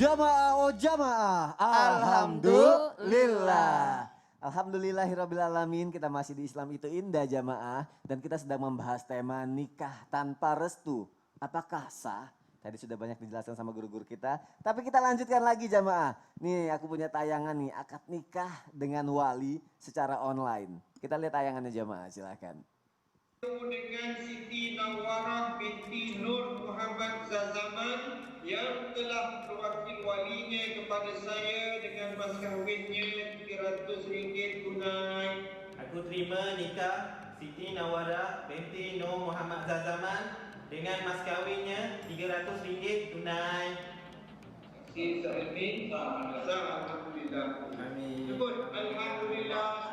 Jamaah, oh jamaah, alhamdulillah. Alhamdulillahirrabbilalamin, kita masih di Islam itu indah jamaah. Dan kita sedang membahas tema nikah tanpa restu. Apakah sah? Tadi sudah banyak dijelaskan sama guru-guru kita. Tapi kita lanjutkan lagi jamaah. Nih aku punya tayangan nih, akad nikah dengan wali secara online. Kita lihat tayangannya jamaah, silakan. Dengan Siti Nawarah binti Nur Muhammad Zazaman yang telah berwakil walinya kepada saya dengan mas kahwinnya RM300 tunai. Aku terima nikah Siti Nawarah binti Nur Muhammad Zazaman dengan mas kahwinnya RM300 tunai. Si Sa'imin, alhamdulillah. Amin. Sebut alhamdulillah.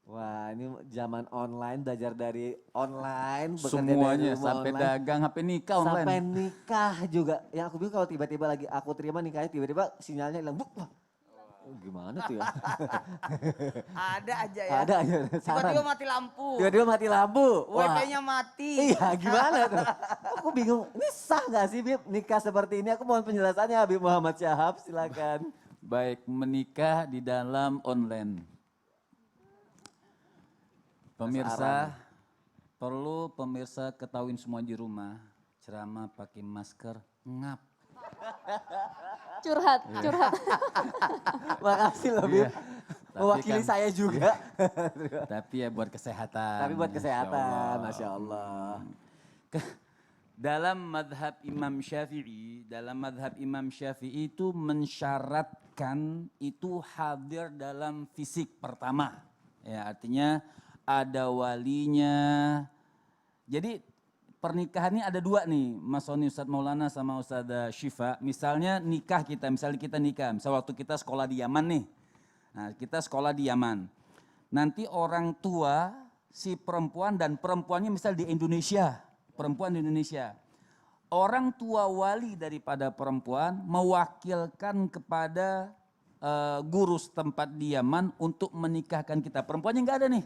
Wah, ini zaman online, belajar dari online, bekerja Semuanya dari rumah sampai online. dagang HP nikah online. Sampai nikah juga. Yang aku bilang kalau tiba-tiba lagi aku terima nikahnya, tiba-tiba sinyalnya hilang. Wah, gimana tuh ya? Ada aja ya. Ada aja. Tiba-tiba mati lampu. Tiba-tiba mati lampu. WP-nya mati. Iya, gimana tuh? Aku bingung, ini sah gak sih Bib nikah seperti ini? Aku mohon penjelasannya Habib Muhammad Syahab, silakan. Baik, menikah di dalam online. Pemirsa, perlu pemirsa ketahuin semua di rumah, ceramah pakai masker, ngap. Curhat. Makasih loh Bib. Iya. Mewakili Tapi saya juga. Tapi ya buat kesehatan. Tapi buat kesehatan, Masya Masya Allah. Dalam madhab Imam Syafi'i itu mensyaratkan itu hadir dalam fisik pertama. Ya, artinya ada walinya. Jadi pernikahan ini ada dua nih, Mas Soni, Ustadz Maulana sama Ustadz Syifa. Misalnya nikah kita, misalnya kita nikah, misal waktu kita sekolah di Yaman nih. Nah kita sekolah di Yaman. Nanti orang tua si perempuan dan perempuannya misal di Indonesia, perempuan di Indonesia. Orang tua wali daripada perempuan mewakilkan kepada guru setempat di Yaman untuk menikahkan kita. Perempuannya nggak ada nih.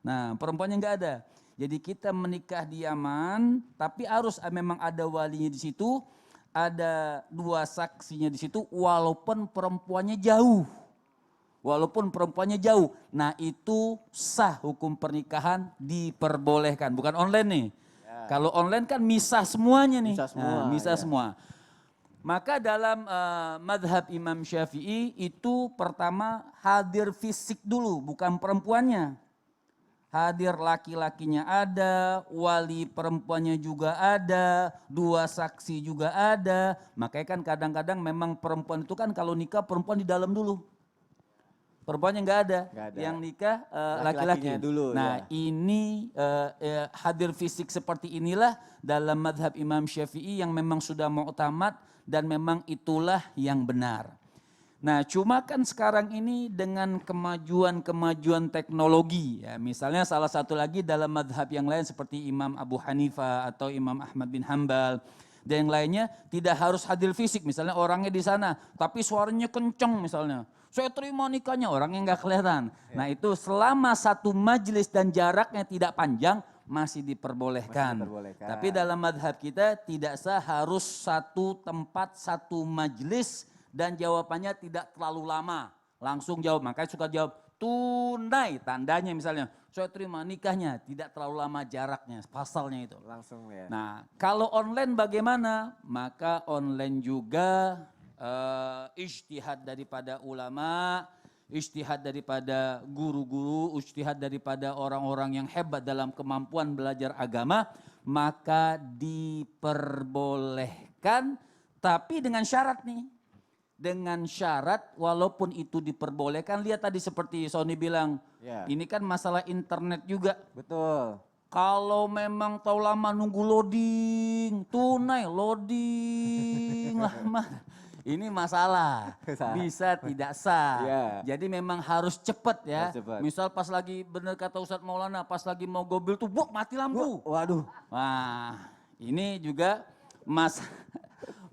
Nah perempuannya nggak ada. Jadi kita menikah di Yaman, tapi harus memang ada walinya di situ, ada dua saksinya di situ, walaupun perempuannya jauh. Nah itu sah hukum pernikahan diperbolehkan, bukan online nih. Ya. Kalau online kan misah semuanya nih. Misah semua. Maka dalam madhab Imam Syafi'i itu pertama hadir fisik dulu, bukan perempuannya. Hadir laki-lakinya ada, wali perempuannya juga ada, dua saksi juga ada. Makanya kan kadang-kadang memang perempuan itu kan kalau nikah perempuan di dalam dulu. Perempuannya nggak ada, yang nikah laki-laki dulu. Nah ini hadir fisik seperti inilah dalam madhab Imam Syafi'i yang memang sudah mu'tamad dan memang itulah yang benar. Nah cuma kan sekarang ini dengan kemajuan teknologi ya, misalnya salah satu lagi dalam madhab yang lain seperti Imam Abu Hanifah atau Imam Ahmad bin Hambal dan yang lainnya tidak harus hadir fisik, misalnya orangnya di sana tapi suaranya kenceng misalnya, saya terima nikahnya, orangnya nggak kelihatan. Nah itu selama satu majelis dan jaraknya tidak panjang masih diperbolehkan. Tapi dalam madhab kita tidak sah harus satu tempat satu majelis. Dan jawabannya tidak terlalu lama, langsung jawab. Makanya suka jawab tunai, tandanya misalnya, saya terima nikahnya, tidak terlalu lama jaraknya, pasalnya itu. Langsung ya. Nah kalau online bagaimana? Maka online juga ijtihad daripada ulama, ijtihad daripada guru-guru, ijtihad daripada orang-orang yang hebat dalam kemampuan belajar agama, maka diperbolehkan, tapi dengan syarat nih. Dengan syarat walaupun itu diperbolehkan, lihat tadi seperti Sony bilang, ini kan masalah internet juga. Betul. Kalau memang tahu lama nunggu loading, tunai loading lama. Ini masalah, bisa tidak sah. Jadi memang harus cepat ya. Misal pas lagi benar kata Ustadz Maulana, pas lagi mau gobil tuh, mati lampu. Waduh. Wah ini juga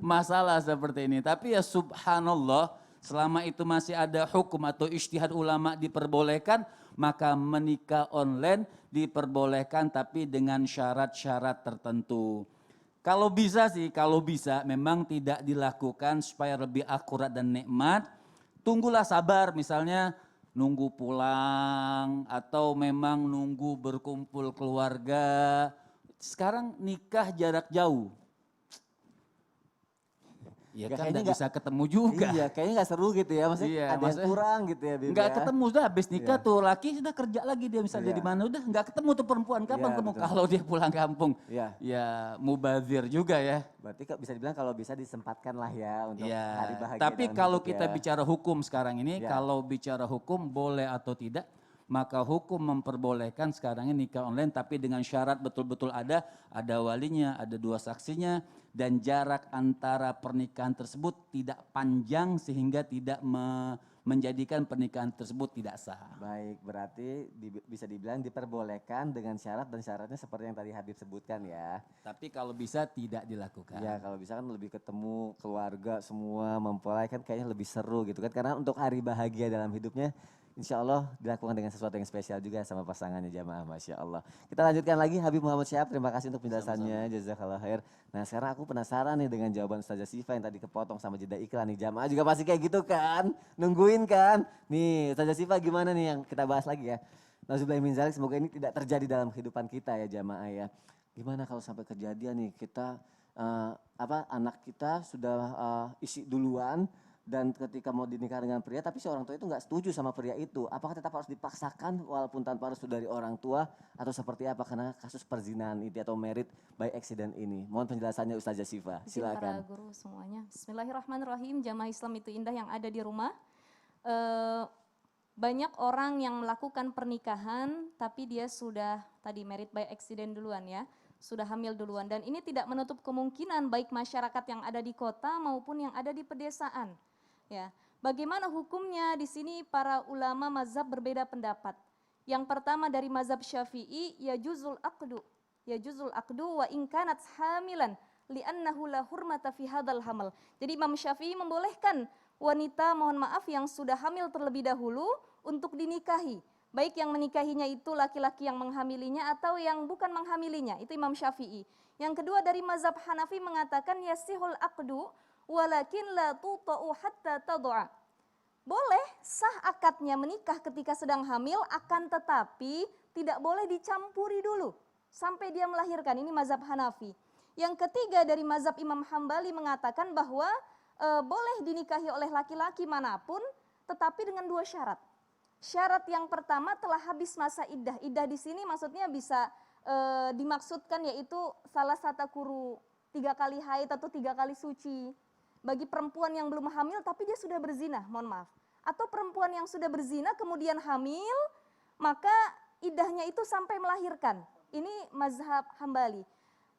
masalah seperti ini. Tapi ya subhanallah, selama itu masih ada hukum atau ijtihad ulama diperbolehkan, maka menikah online diperbolehkan tapi dengan syarat-syarat tertentu. Kalau bisa sih, kalau bisa memang tidak dilakukan supaya lebih akurat dan nikmat. Tunggulah sabar, misalnya nunggu pulang atau memang nunggu berkumpul keluarga. Sekarang nikah jarak jauh. Ya Nggak, kan kayaknya nggak bisa ketemu juga. Iya, kayaknya nggak seru gitu ya. Maksudnya Iya, ada yang maksudnya kurang gitu ya, Bib. Nggak ya. ketemu sudah habis nikah Iya. tuh laki sudah kerja lagi dia misalnya Iya. di mana udah nggak ketemu tuh perempuan kapan Iya, ketemu betul. kalau dia pulang kampung. Iya. Ya mubazir juga ya. Berarti bisa dibilang kalau bisa disempatkan lah ya untuk Ya, hari bahagia tapi dalam kalau hidup kita ya. bicara hukum sekarang ini, Ya. kalau bicara hukum boleh atau tidak, maka hukum memperbolehkan sekarang ini nikah online tapi dengan syarat betul-betul ada walinya, ada 2 saksinya dan jarak antara pernikahan tersebut tidak panjang sehingga tidak menjadikan pernikahan tersebut tidak sah. Baik, berarti bisa dibilang diperbolehkan dengan syarat dan syaratnya seperti yang tadi Habib sebutkan ya. Tapi kalau bisa tidak dilakukan. Ya kalau bisa kan lebih ketemu keluarga semua mempelai kan kayaknya lebih seru gitu kan. Karena untuk hari bahagia dalam hidupnya insya Allah dilakukan dengan sesuatu yang spesial juga sama pasangannya jamaah, Masya Allah. Kita lanjutkan lagi Habib Muhammad Syihab, terima kasih untuk penjelasannya, jazakallah khair. Nah sekarang aku penasaran nih dengan jawaban Ustazah Syifa yang tadi kepotong sama jeda iklan nih. Jamaah juga pasti kayak gitu kan, nungguin kan. Nih Ustazah Syifa gimana nih yang kita bahas lagi ya. Nauzubillahi min dzalik, semoga ini tidak terjadi dalam kehidupan kita ya jamaah ya. Gimana kalau sampai kejadian nih kita anak kita sudah isi duluan dan ketika mau dinikah dengan pria tapi si orang tua itu nggak setuju sama pria itu, apakah tetap harus dipaksakan walaupun tanpa restu dari orang tua atau seperti apa karena kasus perzinahan itu atau married by accident ini? Mohon penjelasannya Ustazah Syifa, Izin para silakan. guru semuanya. Bismillahirrahmanirrahim. Jamaah Islam itu indah yang ada di rumah. Banyak orang yang melakukan pernikahan tapi dia sudah tadi married by accident duluan ya, sudah hamil duluan dan ini tidak menutup kemungkinan baik masyarakat yang ada di kota maupun yang ada di pedesaan. Ya, bagaimana hukumnya di sini para ulama mazhab berbeda pendapat. Yang pertama dari mazhab Syafi'i ya juzul aqdu wa in kanat hamilan li'annahu la hurmata fi hadzal hamal. Jadi Imam Syafi'i membolehkan wanita mohon maaf yang sudah hamil terlebih dahulu untuk dinikahi. Baik yang menikahinya itu laki-laki yang menghamilinya atau yang bukan menghamilinya. Itu Imam Syafi'i. Yang kedua dari mazhab Hanafi mengatakan yasihul aqdu walakin la tuta'u hatta tad'a. Boleh sah akadnya menikah ketika sedang hamil akan tetapi tidak boleh dicampuri dulu sampai dia melahirkan. Ini mazhab Hanafi. Yang ketiga dari mazhab Imam Hambali mengatakan bahwa boleh dinikahi oleh laki-laki manapun tetapi dengan 2 syarat. Syarat yang pertama telah habis masa iddah. Iddah di sini maksudnya bisa dimaksudkan yaitu salah satu kuru 3 kali haid atau 3 kali suci. Bagi perempuan yang belum hamil tapi dia sudah berzina, mohon maaf. Atau perempuan yang sudah berzina kemudian hamil, maka iddahnya itu sampai melahirkan. Ini mazhab Hambali.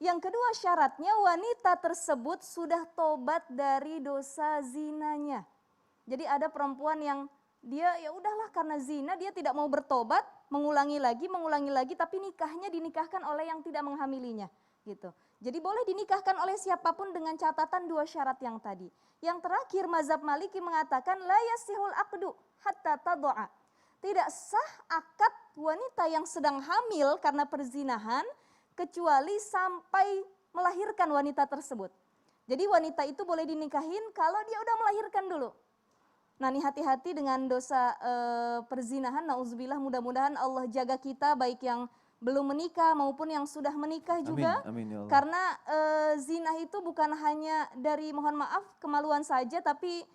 Yang kedua syaratnya wanita tersebut sudah tobat dari dosa zinanya. Jadi ada perempuan yang dia ya udahlah karena zina dia tidak mau bertobat, mengulangi lagi tapi nikahnya dinikahkan oleh yang tidak menghamilinya gitu. Jadi boleh dinikahkan oleh siapapun dengan catatan 2 syarat yang tadi. Yang terakhir mazhab Maliki mengatakan la yasihul aqdu hatta tad'a. Tidak sah akad wanita yang sedang hamil karena perzinahan kecuali sampai melahirkan wanita tersebut. Jadi wanita itu boleh dinikahin kalau dia udah melahirkan dulu. Nah ini hati-hati dengan dosa perzinahan, nauzubillah, mudah-mudahan Allah jaga kita baik yang belum menikah maupun yang sudah menikah juga. Amin, ya Allah. Karena zina itu bukan hanya dari mohon maaf kemaluan saja tapi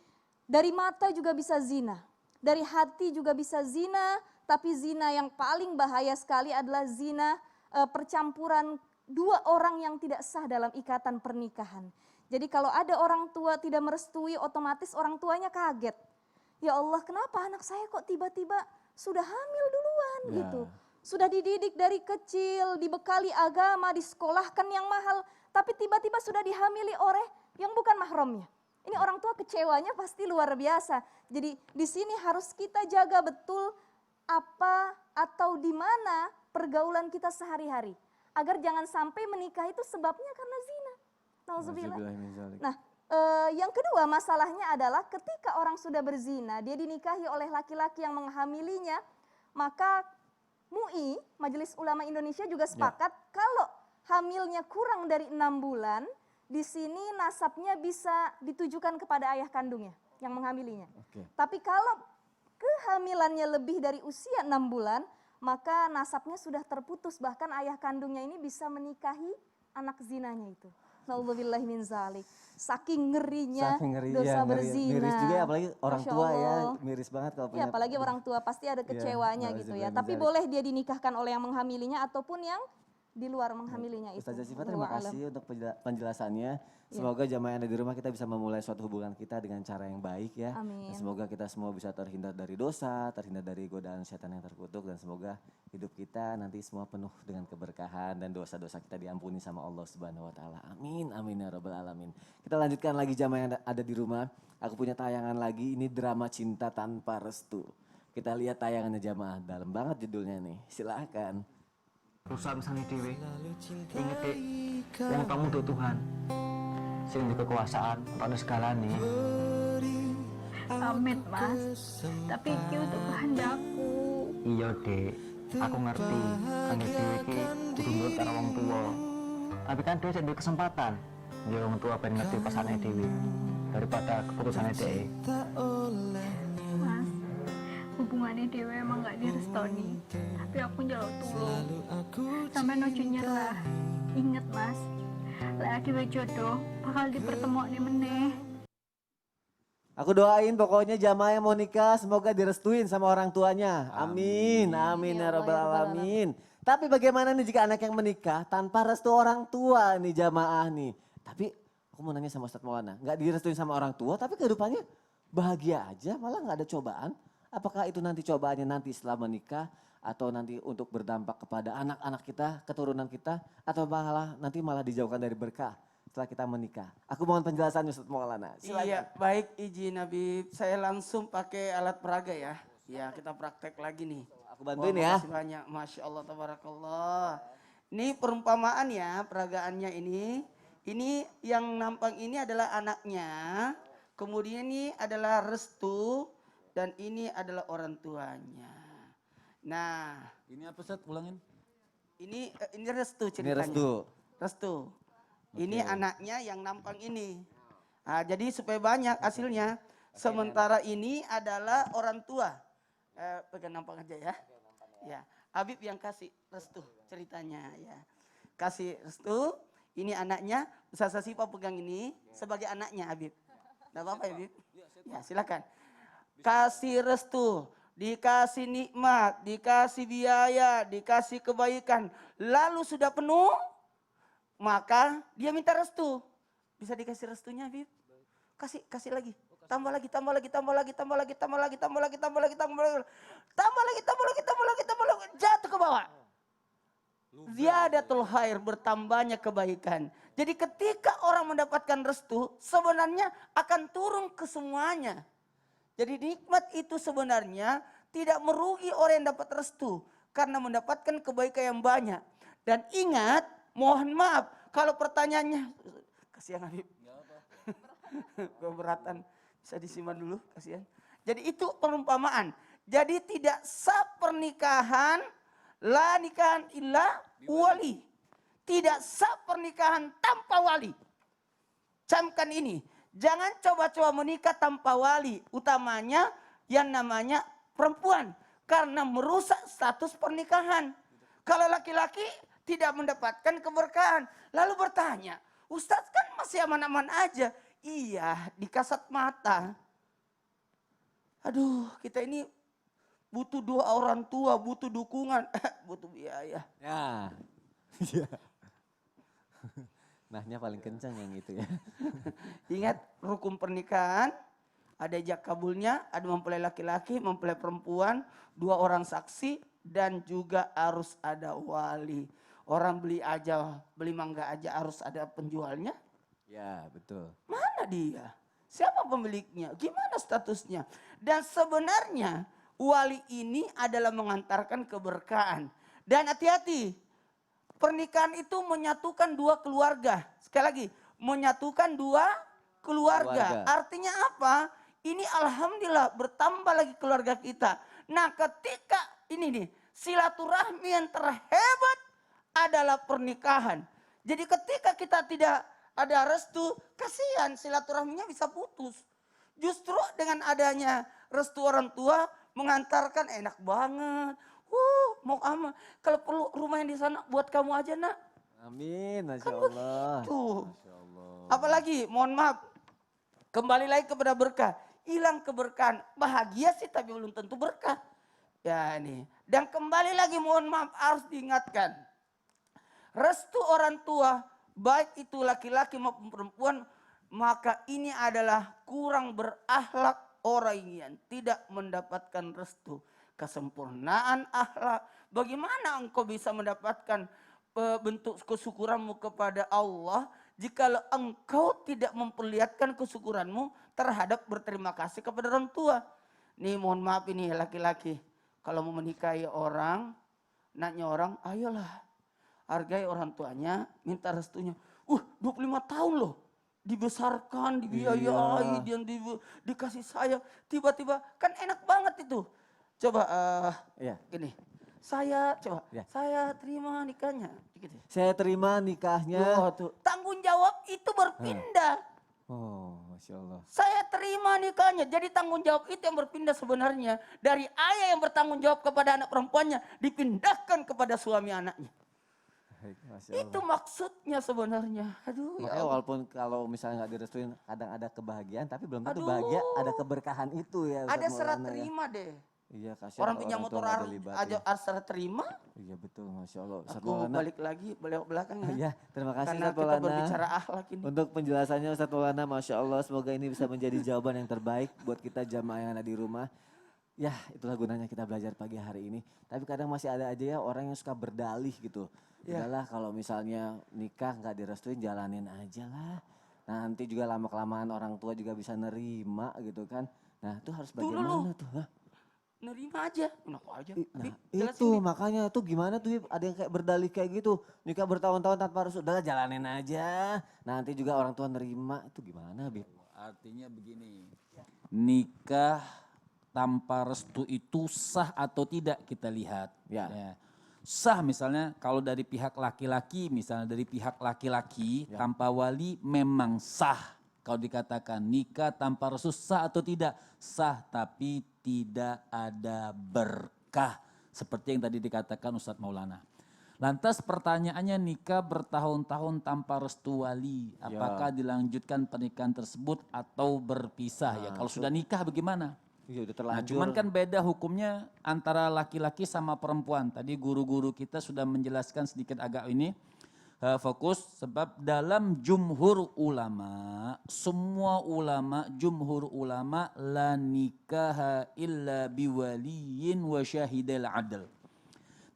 dari mata juga bisa zina. Dari hati juga bisa zina, tapi zina yang paling bahaya sekali adalah zina percampuran 2 orang yang tidak sah dalam ikatan pernikahan. Jadi kalau ada orang tua tidak merestui otomatis orang tuanya kaget. Ya Allah kenapa anak saya kok tiba-tiba sudah hamil duluan gitu. Sudah dididik dari kecil, dibekali agama, disekolahkan yang mahal, tapi tiba-tiba sudah dihamili oleh yang bukan mahramnya. Ini orang tua kecewanya pasti luar biasa. Jadi di sini harus kita jaga betul apa atau di mana pergaulan kita sehari-hari. Agar jangan sampai menikah itu sebabnya karena zina. Nauzubillah. Nah yang kedua masalahnya adalah ketika orang sudah berzina, dia dinikahi oleh laki-laki yang menghamilinya, maka MUI, Majelis Ulama Indonesia juga sepakat kalau hamilnya kurang dari 6 bulan, di sini nasabnya bisa ditujukan kepada ayah kandungnya yang menghamilinya. Oke. Tapi kalau kehamilannya lebih dari usia 6 bulan, maka nasabnya sudah terputus. Bahkan ayah kandungnya ini bisa menikahi anak zinanya itu. Naudzubillahi min zalik. Saking ngerinya, Saking ngeri, dosa ya, ngeri. berzina. Miris juga ya, apalagi orang Masya tua ya, Allah. miris banget kalau Ya, punya. apalagi orang tua pasti ada kecewanya gitu ya. Tapi boleh dia dinikahkan oleh yang menghamilinya ataupun yang di luar menghamilinya itu. Ustazah Syifa, terima Wallahu alam. kasih untuk penjelasannya. Semoga jamaah yang ada di rumah kita bisa memulai suatu hubungan kita dengan cara yang baik ya. Amin. Dan semoga kita semua bisa terhindar dari dosa, terhindar dari godaan setan yang terkutuk. Dan semoga hidup kita nanti semua penuh dengan keberkahan dan dosa-dosa kita diampuni sama Allah Subhanahu Wa Taala. Amin, amin ya Rabbal Alamin. Kita lanjutkan lagi jamaah yang ada di rumah. Aku punya tayangan lagi, ini drama cinta tanpa restu. Kita lihat tayangannya jamaah, dalam banget judulnya nih. Silakan. Rusak misalnya dewe inget dek wong kamu untuk Tuhan sing di kekuasaan pada segala nih Amin mas, tapi iki untuk kehendakku. iya dek aku ngerti kan dewe iki kudu nurut karo wong tua tapi kan dewe jadi kesempatan dia wong tua pengen ngerti pasane dewe daripada keputusannya dewe. Mas, hubungannya dewe emang gak direstoni, tapi aku njaluk tulung sampai nojo nyerah. Ingat mas, lah dewe jodoh bakal dipertemukan meneh. Aku doain pokoknya jamaah yang mau nikah semoga direstuin sama orang tuanya. Amin, amin ya Rabbal Alamin. Tapi bagaimana nih jika anak yang menikah tanpa restu orang tua nih jamaah nih. Tapi aku mau nanya sama Ustadz Maulana, nggak direstuin sama orang tua tapi kehidupannya bahagia aja malah nggak ada cobaan. Apakah itu nanti cobaannya nanti setelah menikah atau nanti untuk berdampak kepada anak-anak kita, keturunan kita atau nanti malah dijauhkan dari berkah setelah kita menikah. Aku mohon penjelasan Ustadz Maulana. Silakan. Iya, baik izin Habib. Saya langsung pakai alat peraga ya. Ya, kita praktek lagi nih. Aku bantuin Wah, ya. makasih banyak, Masya Allah, tabarakallah. Ini perumpamaan ya, peragaannya ini. Ini yang nampang ini adalah anaknya. Kemudian ini adalah restu. Dan ini adalah orang tuanya. Nah, Ini apa Ustaz? Ulangin. ini restu Ini ceritanya. restu. Restu. Ini anaknya yang nampang ini. Nah, jadi supaya banyak hasilnya. Sementara ini adalah orang tua. Pegang nampang aja ya. Ya, Habib yang kasih restu ceritanya ya. Kasih restu. Ini anaknya. Ustazah Syifa pegang ini sebagai anaknya Habib. Enggak apa-apa ya Habib? Ya, silakan. Kasih restu, dikasih nikmat, dikasih biaya, dikasih kebaikan. Lalu sudah penuh, maka dia minta restu. Bisa dikasih restunya, Habib? Kasih lagi. Tambah lagi. Jatuh ke bawah. Ziyadatul khair, bertambahnya kebaikan. Jadi ketika orang mendapatkan restu, sebenarnya akan turun ke semuanya. Jadi nikmat itu sebenarnya tidak merugi orang yang dapat restu. Karena mendapatkan kebaikan yang banyak. Dan ingat, mohon maaf, kalau pertanyaannya, kasihan Habib. Keberatan, bisa disimpan dulu, kasihan. Jadi itu perumpamaan. Jadi tidak sah pernikahan, la nikahan illa wali. Tidak sah pernikahan tanpa wali. Camkan ini. Jangan coba-coba menikah tanpa wali. Utamanya yang namanya perempuan. Karena merusak status pernikahan. Kalau laki-laki tidak mendapatkan keberkahan. Lalu bertanya, Ustadz kan masih aman-aman aja. Iya, di kasat mata. Aduh, kita ini butuh doa orang tua, butuh dukungan, butuh biaya. Ya. Iya. Nahnya paling kencang yang itu ya. Ingat rukun pernikahan, ada ijab kabulnya, ada mempelai laki-laki, mempelai perempuan, 2 orang saksi, dan juga harus ada wali. Orang beli mangga aja harus ada penjualnya. Ya betul. Mana dia? Siapa pemiliknya? Gimana statusnya? Dan sebenarnya wali ini adalah mengantarkan keberkahan. Dan hati-hati, pernikahan itu menyatukan 2 keluarga. Sekali lagi, menyatukan 2 keluarga. Artinya apa? Ini alhamdulillah bertambah lagi keluarga kita. Nah ketika ini nih, silaturahmi yang terhebat adalah pernikahan. Jadi ketika kita tidak ada restu, kasihan silaturahminya bisa putus. Justru dengan adanya restu orang tua mengantarkan enak banget. Mau aman. Kalau perlu rumah yang di sana buat kamu aja nak. Amin, Masya Allah. Tuh. Masya Allah. Apalagi mohon maaf. Kembali lagi kepada berkah. Hilang keberkahan. Bahagia sih tapi belum tentu berkah. Ya ini. Dan kembali lagi mohon maaf harus diingatkan. Restu orang tua baik itu laki-laki maupun perempuan. Maka ini adalah kurang berakhlak orang yang tidak mendapatkan restu. Kesempurnaan akhlak. Bagaimana engkau bisa mendapatkan bentuk kesyukuranmu kepada Allah jikalau engkau tidak memperlihatkan kesyukuranmu terhadap berterima kasih kepada orang tua. Nih mohon maaf ini laki-laki. Kalau mau menikahi orang, naknya orang, ayolah. Hargai orang tuanya, minta restunya. 25 tahun loh. Dibesarkan, dibiayai, dan dikasih sayang. Tiba-tiba kan enak banget itu. Coba gini. Saya terima nikahnya. Gitu. Saya terima nikahnya. Tuh. Tanggung jawab itu berpindah. Oh, Masya Allah. Saya terima nikahnya. Jadi tanggung jawab itu yang berpindah sebenarnya. Dari ayah yang bertanggung jawab kepada anak perempuannya. Dipindahkan kepada suami anaknya. Masya Allah. Itu maksudnya sebenarnya. Aduh. Makanya walaupun kalau misalnya nggak direstuin kadang ada kebahagiaan. Tapi belum tentu bahagia ada keberkahan itu ya. Ada Ustadz serah Maulana, terima deh. Iya, kasihan Orang kalau pinjam tua motor nggak dilibatin. aja serah terima. Iya betul, Masya Allah. Ustadz Aku Maulana. balik lagi belok belakang ya. Ya, terima kasih Karena Ustadz kita Maulana. berbicara akhlak ini. Untuk penjelasannya Ustadz Maulana, Masya Allah. Semoga ini bisa menjadi jawaban yang terbaik buat kita jamaah yang ada di rumah. Ya, itulah gunanya kita belajar pagi hari ini. Tapi kadang masih ada aja ya orang yang suka berdalih gitu. Ya. Udahlah kalau misalnya nikah nggak direstuin jalanin aja lah. Nanti juga lama-kelamaan orang tua juga bisa nerima gitu kan. Nah itu harus bagaimana tuh? Hah? Nerima aja, enak aja. Nah Bib, jelasin, itu Bib. makanya tuh gimana tuh Bib? Ada yang kayak berdalih kayak gitu. Nikah bertahun-tahun tanpa restu, udahlah jalanin aja. Nanti juga orang tua nerima, itu gimana Bib? Artinya begini, nikah tanpa restu itu sah atau tidak kita lihat. Ya. Sah misalnya kalau dari pihak laki-laki, misalnya dari pihak laki-laki tanpa wali memang sah. Kalau dikatakan nikah tanpa restu sah atau tidak? Sah tapi tidak ada berkah. Seperti yang tadi dikatakan Ustadz Maulana. Lantas pertanyaannya nikah bertahun-tahun tanpa restu wali. Apakah dilanjutkan pernikahan tersebut atau berpisah? Ya kalau sudah nikah bagaimana? Iya udah Nah, terlanjur. cuman kan beda hukumnya antara laki-laki sama perempuan. Tadi guru-guru kita sudah menjelaskan sedikit agak ini. Fokus sebab dalam jumhur ulama, semua ulama, jumhur ulama la nikaha illa biwaliyin wa syahidil adl.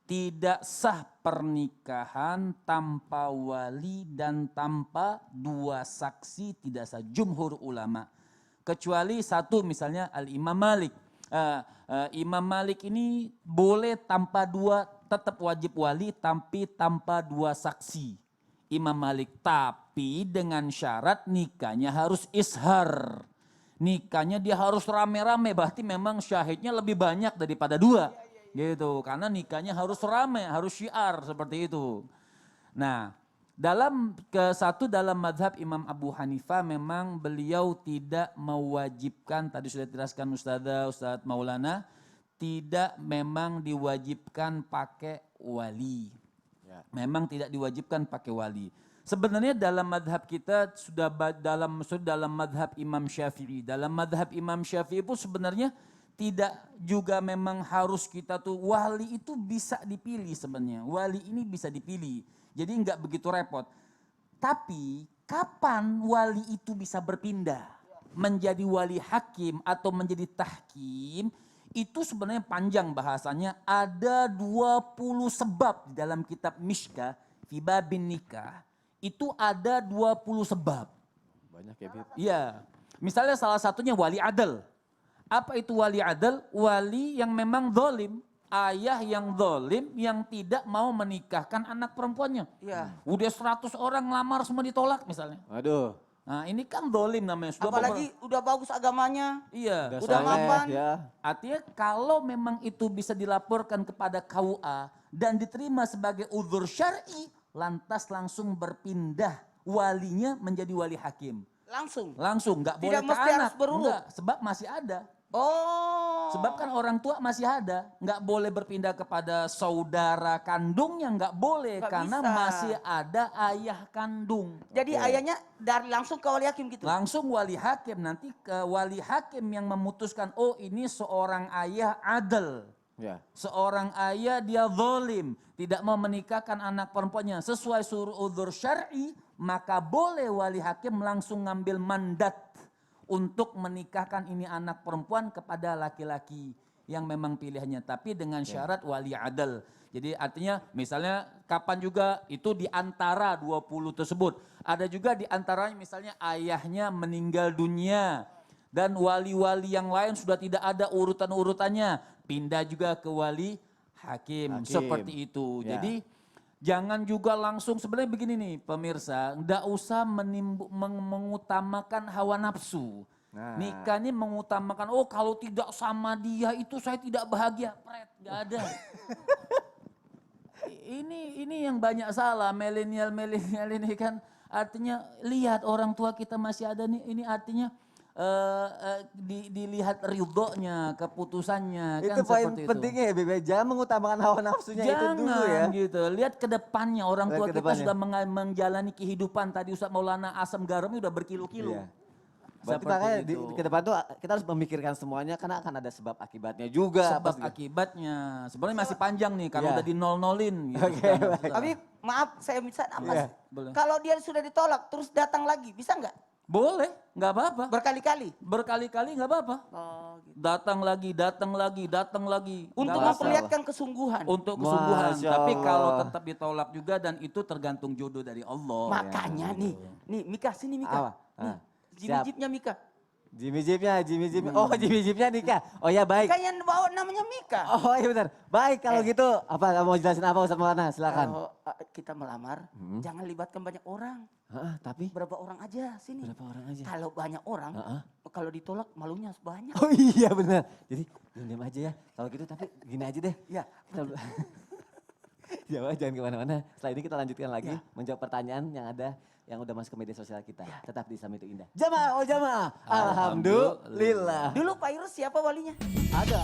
Tidak sah pernikahan tanpa wali dan tanpa dua saksi, tidak sah jumhur ulama. Kecuali satu misalnya Al-Imam Malik. Imam Malik ini boleh tanpa dua, tetap wajib wali tapi tanpa dua saksi. Imam Malik tapi dengan syarat nikahnya harus ishar. Nikahnya dia harus rame-rame, berarti memang syahidnya lebih banyak daripada dua. Gitu, karena nikahnya harus rame, harus syiar seperti itu. Nah, dalam madhab Imam Abu Hanifah memang beliau tidak mewajibkan, tadi sudah dijelaskan Ustadz Maulana, tidak memang diwajibkan pakai wali. Memang tidak diwajibkan pakai wali. Sebenarnya dalam madhab kita sudah dalam madhab Imam Syafi'i. Dalam madhab Imam Syafi'i pun sebenarnya tidak juga memang harus kita tuh wali itu bisa dipilih sebenarnya. Wali ini bisa dipilih. Jadi enggak begitu repot. Tapi kapan wali itu bisa berpindah menjadi wali hakim atau menjadi tahkim? Itu sebenarnya panjang bahasanya. Ada 20 sebab di dalam kitab Mishkah, fi babin nikah. Itu ada 20 sebab. Banyak ya Bib. Iya. Misalnya salah satunya wali adl. Apa itu wali adl? Wali yang memang zalim. Ayah yang zalim yang tidak mau menikahkan anak perempuannya. Iya. Udah 100 orang ngelamar semua ditolak misalnya. Aduh. Nah ini kan zalim namanya. Apalagi udah bagus agamanya. Iya. Udah soleh, mapan. ya. Artinya kalau memang itu bisa dilaporkan kepada KUA dan diterima sebagai uzur syar'i, lantas langsung berpindah walinya menjadi wali hakim. Langsung, nggak boleh Tidak ke mesti anak. harus berurut. Enggak, sebab masih ada. Oh. Sebab kan orang tua masih ada, nggak boleh berpindah kepada saudara kandungnya, nggak boleh Nggak karena bisa. masih ada ayah kandung. Jadi ayahnya dari langsung ke wali hakim gitu. Langsung wali hakim, nanti ke wali hakim yang memutuskan, oh ini seorang ayah adil. Ya. Seorang ayah dia zalim, tidak mau menikahkan anak perempuannya sesuai suruh udzur syar'i, maka boleh wali hakim langsung ngambil mandat untuk menikahkan ini anak perempuan kepada laki-laki yang memang pilihannya, tapi dengan syarat wali adil. Jadi artinya misalnya kapan juga itu di antara 20 tersebut. Ada juga di antaranya misalnya ayahnya meninggal dunia dan wali-wali yang lain sudah tidak ada urutan-urutannya, pindah juga ke wali hakim. Seperti itu. Ya. Jadi jangan juga langsung, sebenarnya begini nih pemirsa, enggak usah mengutamakan hawa nafsu. Nah. Nikah ini mengutamakan, oh kalau tidak sama dia itu saya tidak bahagia. Pret, enggak ada. Ini yang banyak salah, milenial ini kan artinya lihat orang tua kita masih ada nih, ini artinya dilihat ridhonya, keputusannya. Itu kan poin seperti pentingnya ya Bebe, jangan mengutamakan hawa nafsunya itu dulu ya. Jangan gitu, lihat ke depannya orang Lihat tua ke kita depannya. sudah menjalani kehidupan. Tadi Ustaz Maulana asam garamnya udah berkilo-kilo. Iya. Berarti Seperti makanya itu. ke depan tuh kita harus memikirkan semuanya karena akan ada sebab akibatnya juga. Sebab Pasti. akibatnya, sebenarnya masih panjang nih karena Iya. udah di nol-nolin gitu. Oke, kan. baik. Tapi maaf saya bisa apa? Iya. Boleh. Kalau dia sudah ditolak terus datang lagi bisa nggak? Boleh, nggak apa-apa. Berkali-kali. Berkali-kali nggak apa-apa. Oh, gitu. Datang lagi, datang lagi, datang lagi. Untuk Nggak memperlihatkan kesungguhan. untuk kesungguhan. Masya Tapi kalau Allah. tetap ditolak juga dan itu tergantung jodoh dari Allah. Makanya nih Mika sini Mika. Apa? Nih, Ah, siap. Jimmy-Jipnya Mika. Jimmy Jeepnya. Oh Jimmy Jeepnya nikah. Oh ya baik. Mika yang bawa namanya Mika. Oh iya benar. Baik kalau gitu. Apa mau jelasin apa Ustaz Maulana? Silakan. Kalau kita melamar, jangan libatkan banyak orang. Tapi Berapa orang aja sini. berapa orang aja? Kalau banyak orang, kalau ditolak malunya banyak. Oh iya benar. Jadi diam aja ya. Kalau gitu tapi gini aja deh. Ya, Kita jangan kemana-mana. Setelah ini kita lanjutkan lagi menjawab pertanyaan yang ada yang udah masuk ke media sosial kita. Tetap di Islam Itu Indah. Jamaah, oh jamaah. Alhamdulillah. dulu Pak Irus siapa walinya? Ada.